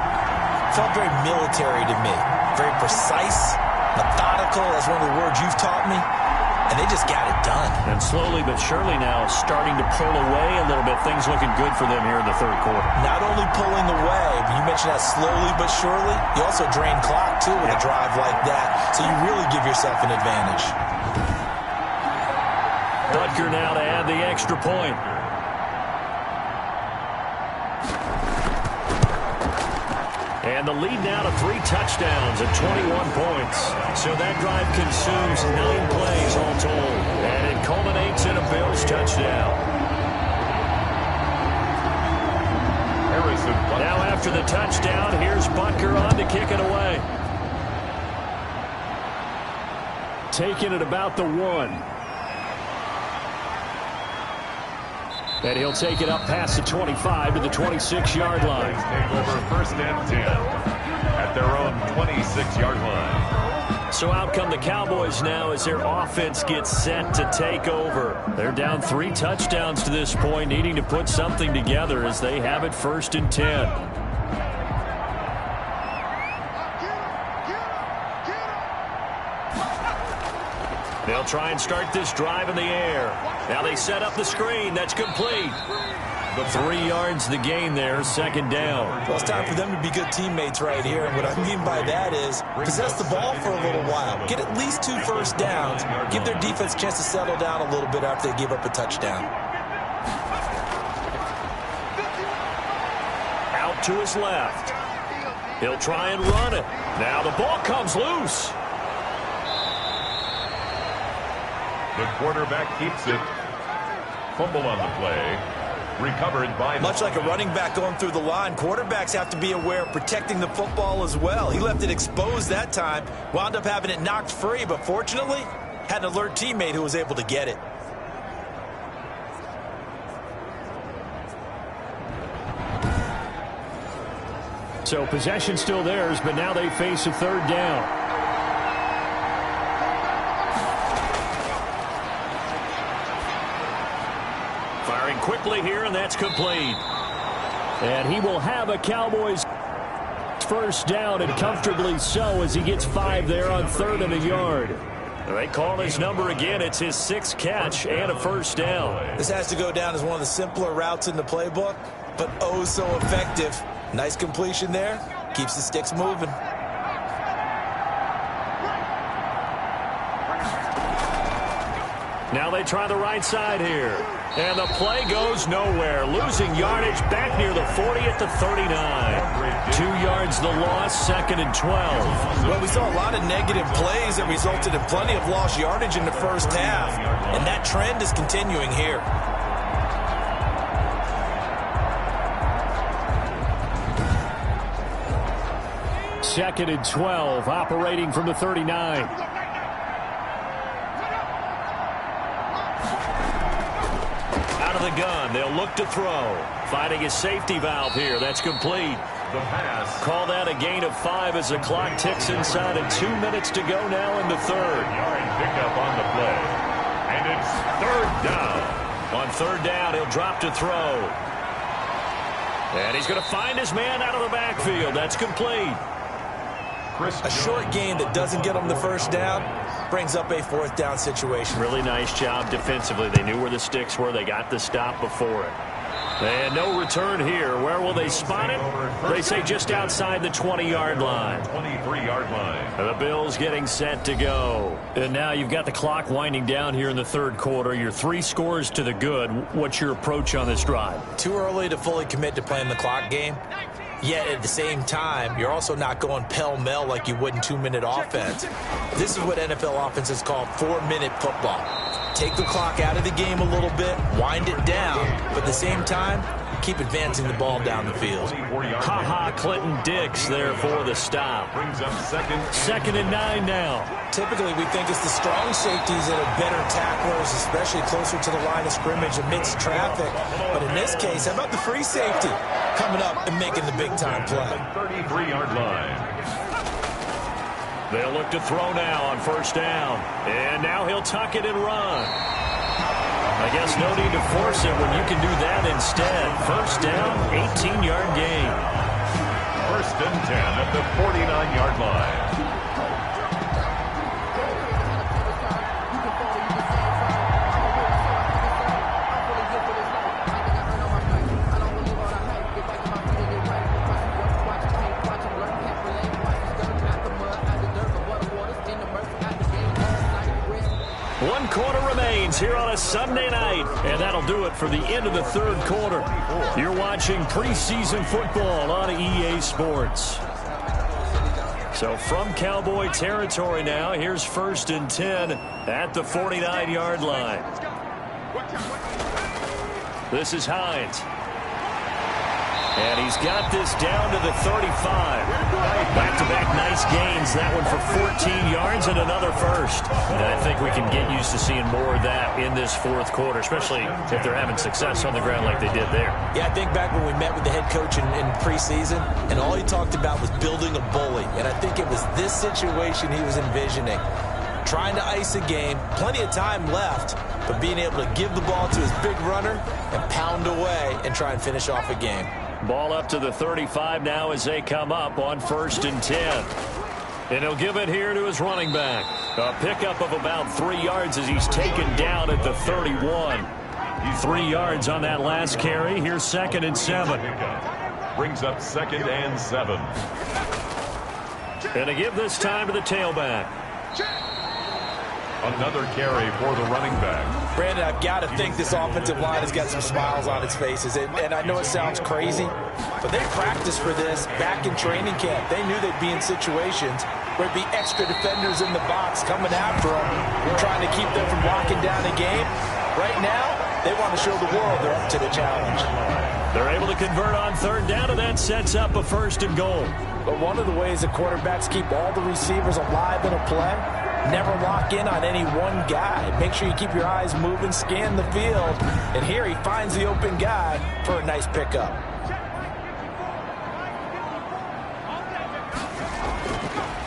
felt very military to me. Very precise, methodical. That's one of the words you've taught me. And they just got it done. And slowly but surely now starting to pull away a little bit. Things looking good for them here in the third quarter. Not only pulling away, but you mentioned that slowly but surely. You also drain clock, too, with a drive like that. So you really give yourself an advantage. Butker now to add the extra point. And the lead now to 3 touchdowns and 21 points. So that drive consumes 9 plays all told. And it culminates in a Bills touchdown. Now after the touchdown, here's Butker on to kick it away. Taking it about the 1. And he'll take it up past the 25 to the 26-yard line. Take over first and 10 at their own 26-yard line. So out come the Cowboys now as their offense gets set to take over. They're down 3 touchdowns to this point, needing to put something together as they have it first and 10. They'll try and start this drive in the air. Now they set up the screen. That's complete. 3 yards the gain there, second down. Well, it's time for them to be good teammates right here. And what I mean by that is possess the ball for a little while. Get at least 2 first downs. Give their defense a chance to settle down a little bit after they give up a touchdown. Out to his left. He'll try and run it. Now the ball comes loose. The quarterback keeps it. Fumble on the play. Recovered by... Much like a running back going through the line, quarterbacks have to be aware of protecting the football as well. He left it exposed that time. Wound up having it knocked free, but fortunately, had an alert teammate who was able to get it. So possession still theirs, but now they face a third down. Firing quickly here, and that's complete. And he will have a Cowboys first down, and comfortably so, as he gets 5 there on 3rd and a yard. They call his number again. It's his 6th catch and a first down. This has to go down as one of the simpler routes in the playbook, but oh so effective. Nice completion there. Keeps the sticks moving. Now they try the right side here. And the play goes nowhere. Losing yardage back near the 40 at the 39. 2 yards the loss, 2nd and 12. Well, we saw a lot of negative plays that resulted in plenty of lost yardage in the first half. And that trend is continuing here. Second and 12, operating from the 39. The gun. They'll look to throw. Finding his safety valve here. That's complete. The pass. Call that a gain of 5 as the clock ticks inside of 2 minutes to go now in the 3rd. Yard pickup on the play. And it's 3rd down. On 3rd down, he'll drop to throw. And he's going to find his man out of the backfield. That's complete. A short gain that doesn't get him the first down brings up a 4th down situation. Really nice job defensively. They knew where the sticks were. They got the stop before it. And no return here. Where will they spot it? They say just outside the 20-yard line. 23-yard line. The Bills getting set to go. And now you've got the clock winding down here in the 3rd quarter. You're 3 scores to the good. What's your approach on this drive? Too early to fully commit to playing the clock game. Yet at the same time, you're also not going pell-mell like you would in 2-minute offense. This is what NFL offenses call 4-minute football. Take the clock out of the game a little bit, wind it down, but at the same time, keep advancing the ball down the field. Ha-ha, Clinton Dix there for the stop. Brings up second and 9 now. Typically, we think it's the strong safeties that are better tacklers, especially closer to the line of scrimmage amidst traffic. But in this case, how about the free safety coming up and making the big-time play? 33-yard line. They'll look to throw now on first down. And now he'll tuck it and run. I guess no need to force it when you can do that instead. First down, 18-yard gain. 1st and 10 at the 49-yard line. One quarter remains here on a Sunday night, and that'll do it for the end of the 3rd quarter. You're watching preseason football on EA Sports. So from Cowboy territory now, here's 1st and 10 at the 49-yard line. This is Hines. And he's got this down to the 35. Back-to-back nice gains. That one for 14 yards and another first. And I think we can get used to seeing more of that in this fourth quarter, especially if they're having success on the ground like they did there. Yeah, I think back when we met with the head coach in preseason, and all he talked about was building a bully. And I think it was this situation he was envisioning. Trying to ice a game, plenty of time left, but being able to give the ball to his big runner and pound away and try and finish off a game. Ball up to the 35 now as they come up on 1st and 10. And he'll give it here to his running back. A pickup of about 3 yards as he's taken down at the 31. 3 yards on that last carry. Here's 2nd and 7. Brings up 2nd and 7. And to give this time to the tailback. Another carry for the running back. Brandon, I've got to think this offensive line has got some smiles on its faces. And I know it sounds crazy, but they practiced for this back in training camp. They knew they'd be in situations where there'd be extra defenders in the box coming after them and trying to keep them from locking down a game. Right now, they want to show the world they're up to the challenge. They're able to convert on 3rd down, and that sets up a 1st and goal. But one of the ways the quarterbacks keep all the receivers alive in a play, never lock in on any one guy. Make sure you keep your eyes moving, scan the field. And here he finds the open guy for a nice pickup.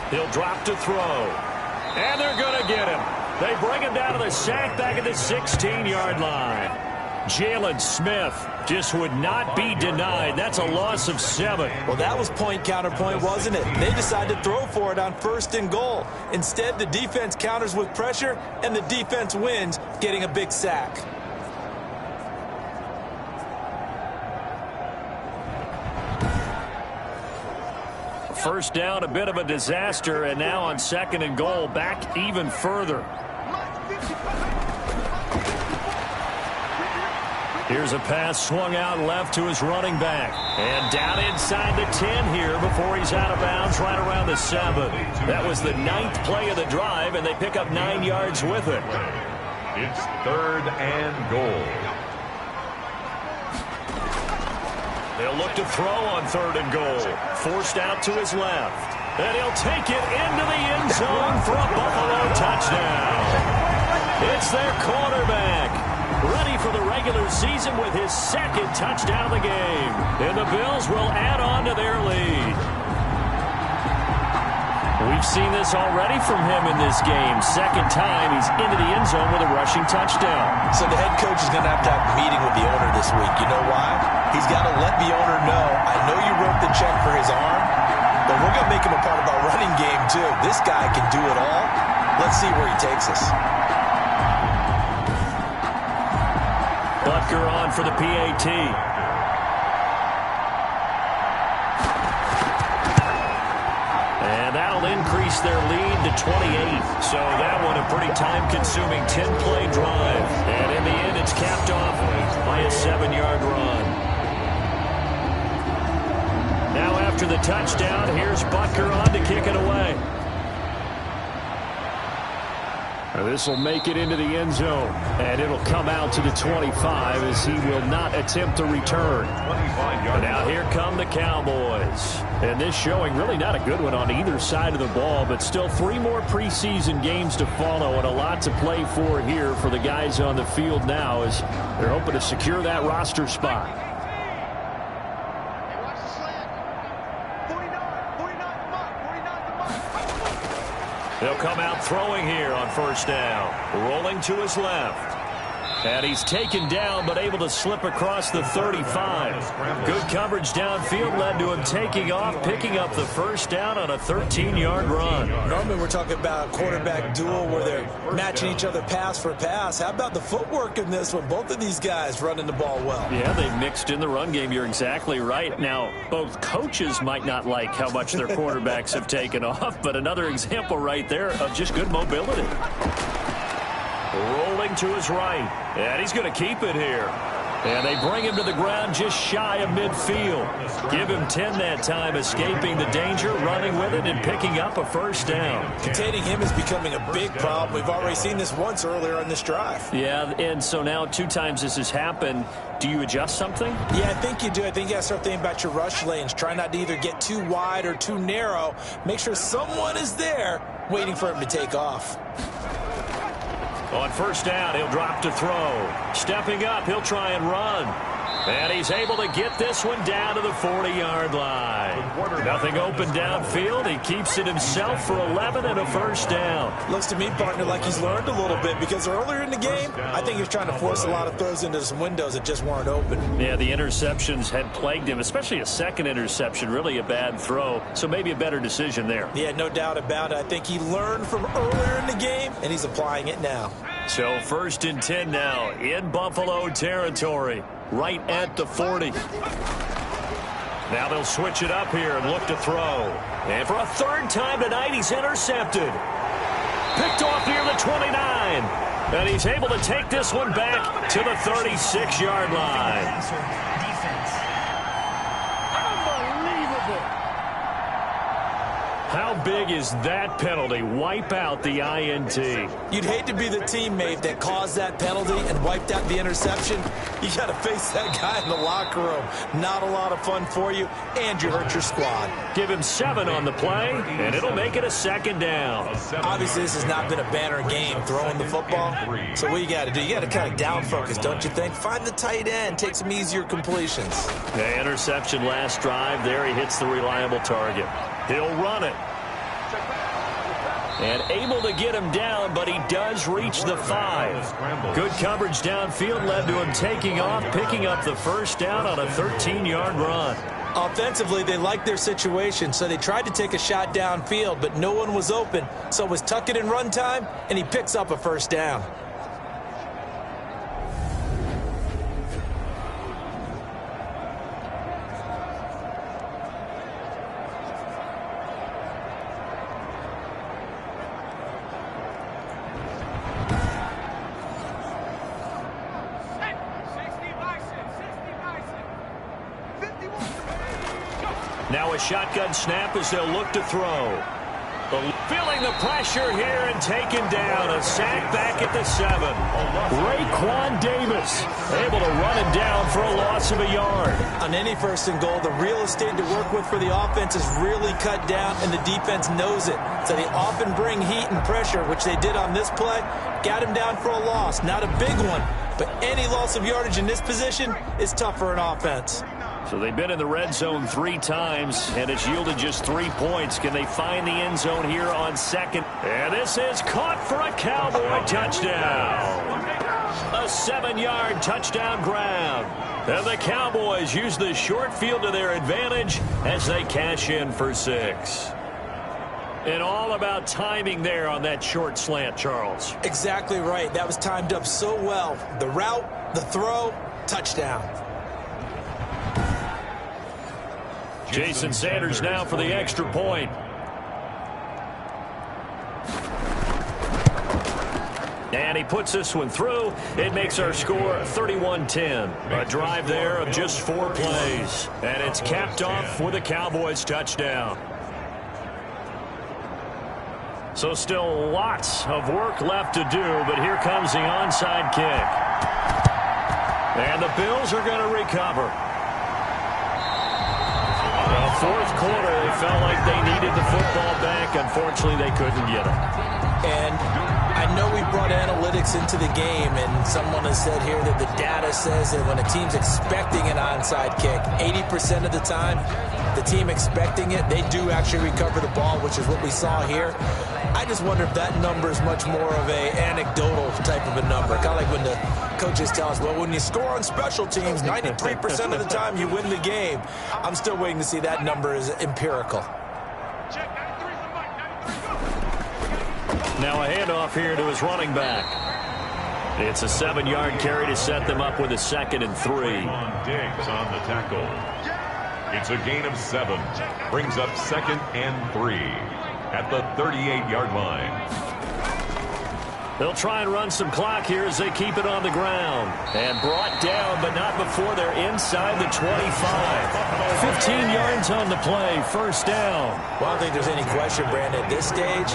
He'll drop to throw. And they're going to get him. They bring him down to the sack back at the 16-yard line. Jalen Smith just would not be denied. That's a loss of 7. Well, that was point counterpoint, wasn't it? They decided to throw for it on 1st and goal. Instead, the defense counters with pressure, and the defense wins, getting a big sack. First down, a bit of a disaster, and now on 2nd and goal, back even further. Here's a pass swung out left to his running back. And down inside the 10 here before he's out of bounds right around the 7. That was the 9th play of the drive, and they pick up 9 yards with it. It's 3rd and goal. They'll look to throw on 3rd and goal. Forced out to his left. And he'll take it into the end zone for a Buffalo touchdown. It's their quarterback, ready for the regular season with his 2nd touchdown of the game. And the Bills will add on to their lead. We've seen this already from him in this game. 2nd time he's into the end zone with a rushing touchdown. So the head coach is going to have a meeting with the owner this week. You know why? He's got to let the owner know, I know you wrote the check for his arm, but we're going to make him a part of our running game too. This guy can do it all. Let's see where he takes us. Butker on for the PAT. And that'll increase their lead to 28. So that one a pretty time-consuming 10-play drive. And in the end, it's capped off by a 7-yard run. Now after the touchdown, here's Butker on to kick it away. This will make it into the end zone, and it'll come out to the 25 as he will not attempt to return. Now here come the Cowboys. And this showing really not a good one on either side of the ball, but still 3 more preseason games to follow and a lot to play for here for the guys on the field now as they're hoping to secure that roster spot. They'll come out throwing here on 1st down. Rolling to his left. And he's taken down but able to slip across the 35. Good coverage downfield led to him taking off, picking up the 1st down on a 13-yard run. Normally we're talking about a quarterback duel where they're matching each other pass for pass. How about the footwork in this one? Both of these guys running the ball well. Yeah, they mixed in the run game. You're exactly right. Now, both coaches might not like how much their quarterbacks have taken off, but another example right there of just good mobility. Rolling to his right, and he's going to keep it here. And they bring him to the ground just shy of midfield. Give him 10 that time, escaping the danger, running with it, and picking up a first down. Containing him is becoming a big problem. We've already seen this once earlier on this drive. Yeah, and so now 2 times this has happened. Do you adjust something? Yeah, I think you do. I think you got to start thinking about your rush lanes. Try not to either get too wide or too narrow. Make sure someone is there waiting for him to take off. On first down, he'll drop to throw. Stepping up, he'll try and run. And he's able to get this one down to the 40-yard line. Nothing open downfield. He keeps it himself for 11 and a first down. Looks to me, partner, like he's learned a little bit, because earlier in the game, I think he was trying to force a lot of throws into some windows that just weren't open. Yeah, the interceptions had plagued him, especially a second interception, really a bad throw. So maybe a better decision there. Yeah, no doubt about it. I think he learned from earlier in the game, and he's applying it now. So 1st and 10 now in Buffalo territory, right at the 40. Now they'll switch it up here and look to throw. And for a 3rd time tonight, he's intercepted. Picked off near the 29. And he's able to take this one back to the 36-yard line. How big is that penalty? Wipe out the INT. You'd hate to be the teammate that caused that penalty and wiped out the interception. You got to face that guy in the locker room. Not a lot of fun for you, and you hurt your squad. Give him 7 on the play, and it'll make it a 2nd down. Obviously, this has not been a banner game throwing the football. So what you got to do, you got to kind of down focus, don't you think? Find the tight end, take some easier completions. The interception last drive. There he hits the reliable target. He'll run it. And able to get him down, but he does reach the 5. Good coverage downfield led to him taking off, picking up the first down on a 13-yard run. Offensively, they liked their situation, so they tried to take a shot downfield, but no one was open. So it was tuck it in run time, and he picks up a first down. Now a shotgun snap as they'll look to throw. Feeling the pressure here and taken down. A sack back at the 7. Raekwon Davis able to run it down for a loss of a yard. On any 1st and goal, the real estate to work with for the offense is really cut down, and the defense knows it. So they often bring heat and pressure, which they did on this play. Got him down for a loss. Not a big one, but any loss of yardage in this position is tough for an offense. So they've been in the red zone 3 times, and it's yielded just 3 points. Can they find the end zone here on 2nd? And this is caught for a Cowboy touchdown. A 7-yard touchdown grab. And the Cowboys use the short field to their advantage as they cash in for 6. And all about timing there on that short slant, Charles. Exactly right. That was timed up so well. The route, the throw, touchdown. Jason Sanders now for the extra point. And he puts this one through. It makes our score 31-10. A drive there of just 4 plays. And it's capped off with a Cowboys touchdown. So still lots of work left to do, but here comes the onside kick. And the Bills are going to recover. 4th quarter, they felt like they needed the football back. Unfortunately, they couldn't get it. And I know we brought analytics into the game, and someone has said here that the data says that when a team's expecting an onside kick, 80% of the time, the team expecting it, they do actually recover the ball, which is what we saw here. I just wonder if that number is much more of a anecdotal type of a number. Kind of like when the coaches tell us, well, when you score on special teams, 93% of the time you win the game. I'm still waiting to see that number is empirical. Now a handoff here to his running back. It's a 7-yard carry to set them up with a 2nd and 3. Diggs on the tackle. It's a gain of 7. Brings up 2nd and 3 at the 38-yard line. They'll try and run some clock here as they keep it on the ground. And brought down, but not before they're inside the 25. 15 yards on the play, first down. Well, I don't think there's any question, Brandon, at this stage,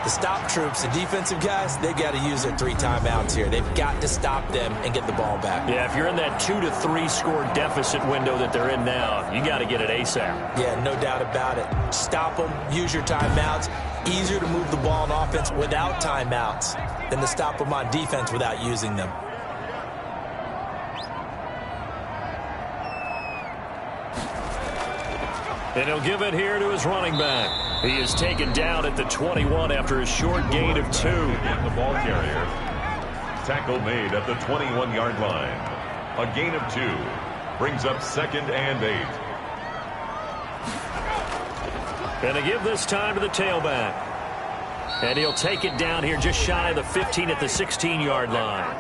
the stop troops, the defensive guys, they've got to use their 3 timeouts here. They've got to stop them and get the ball back. Yeah, if you're in that 2 to 3 score deficit window that they're in now, you got to get it ASAP. Yeah, no doubt about it. Stop them, use your timeouts. Easier to move the ball on offense without timeouts than to stop them on defense without using them. And he'll give it here to his running back. He is taken down at the 21 after a short gain of 2. And the ball carrier. Tackle made at the 21-yard line. A gain of 2. Brings up 2nd and 8. And to give this time to the tailback. And he'll take it down here just shy of the 15 at the 16-yard line.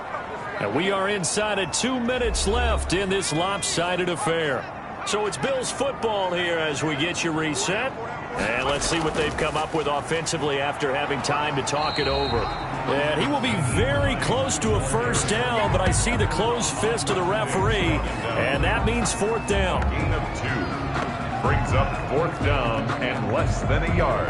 And we are inside of 2 minutes left in this lopsided affair. So it's Bills football here as we get you reset. And let's see what they've come up with offensively after having time to talk it over. And he will be very close to a first down, but I see the closed fist of the referee, and that means 4th down. Gain of 2. Brings up 4th down and less than a yard.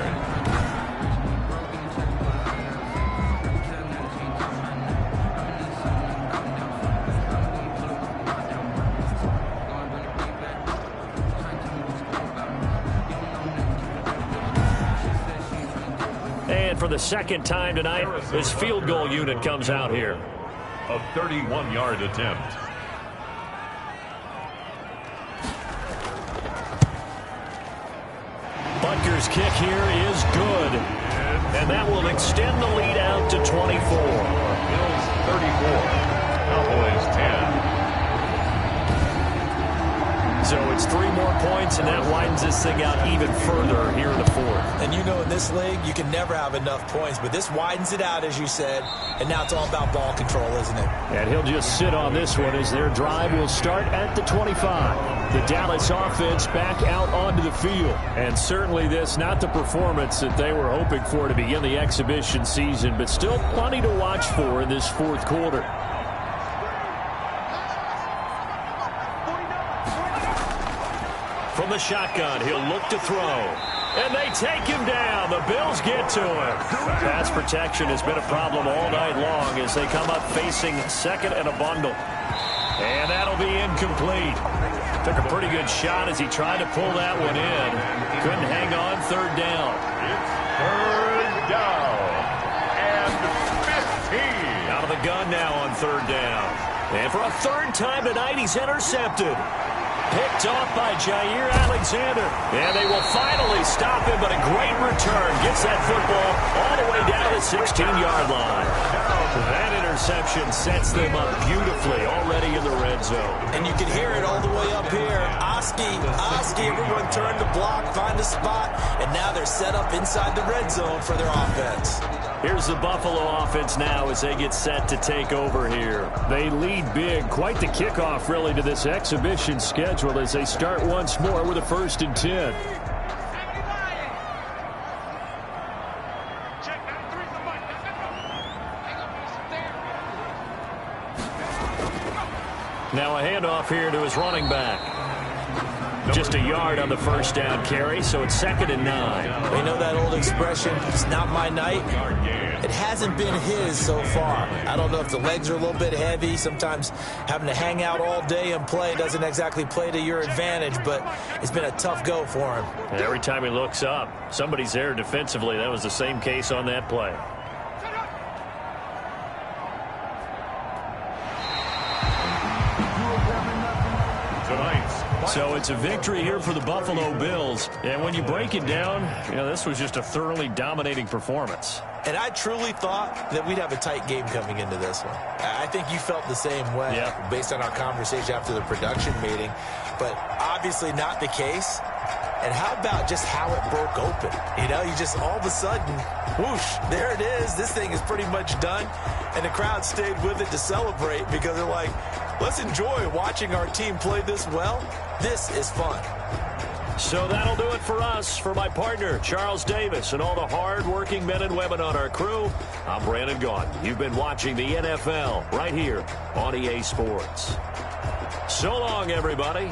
And for the second time tonight, this field goal unit comes out here. A 31-yard attempt. Butker's kick here is good. And that will extend the lead out to 24. Bills 34. Cowboys 10. So it's 3 more points, and that widens this thing out even further here in the 4th. And you know in this league, you can never have enough points, but this widens it out, as you said, and now it's all about ball control, isn't it? And he'll just sit on this one as their drive will start at the 25. The Dallas offense back out onto the field. And certainly this, not the performance that they were hoping for to begin the exhibition season, but still plenty to watch for in this 4th quarter. From the shotgun, he'll look to throw. And they take him down. The Bills get to him. Pass protection has been a problem all night long as they come up facing 2nd and a bundle. And that'll be incomplete. Took a pretty good shot as he tried to pull that one in. Couldn't hang on, 3rd down. It's 3rd down and 15. Out of the gun now on 3rd down. And for a 3rd time tonight, he's intercepted. Picked off by Jair Alexander. And they will finally stop him, but a great return. Gets that football all the way down the 16-yard line. That interception sets them up beautifully already in the red zone. And you can hear it all the way up here. Oski, everyone turned to block, find a spot, and now they're set up inside the red zone for their offense. Here's the Buffalo offense now as they get set to take over here. They lead big. Quite the kickoff, really, to this exhibition schedule as they start once more with a 1st and 10. Now a handoff here to his running back. Just a yard on the 1st down carry, so it's 2nd and 9. You know that old expression, it's not my night? It hasn't been his so far. I don't know if the legs are a little bit heavy. Sometimes having to hang out all day and play doesn't exactly play to your advantage, but it's been a tough go for him. And every time he looks up, somebody's there defensively. That was the same case on that play. So it's a victory here for the Buffalo Bills. And when you break it down, you know, this was just a thoroughly dominating performance. And I truly thought that we'd have a tight game coming into this one. I think you felt the same way based on our conversation after the production meeting. But obviously not the case. And how about just how it broke open? You know, you just all of a sudden, whoosh, there it is. This thing is pretty much done. And the crowd stayed with it to celebrate because they're like, let's enjoy watching our team play this well. This is fun. So that'll do it for us. For my partner, Charles Davis, and all the hard-working men and women on our crew, I'm Brandon Gaudin. You've been watching the NFL right here on EA Sports. So long, everybody.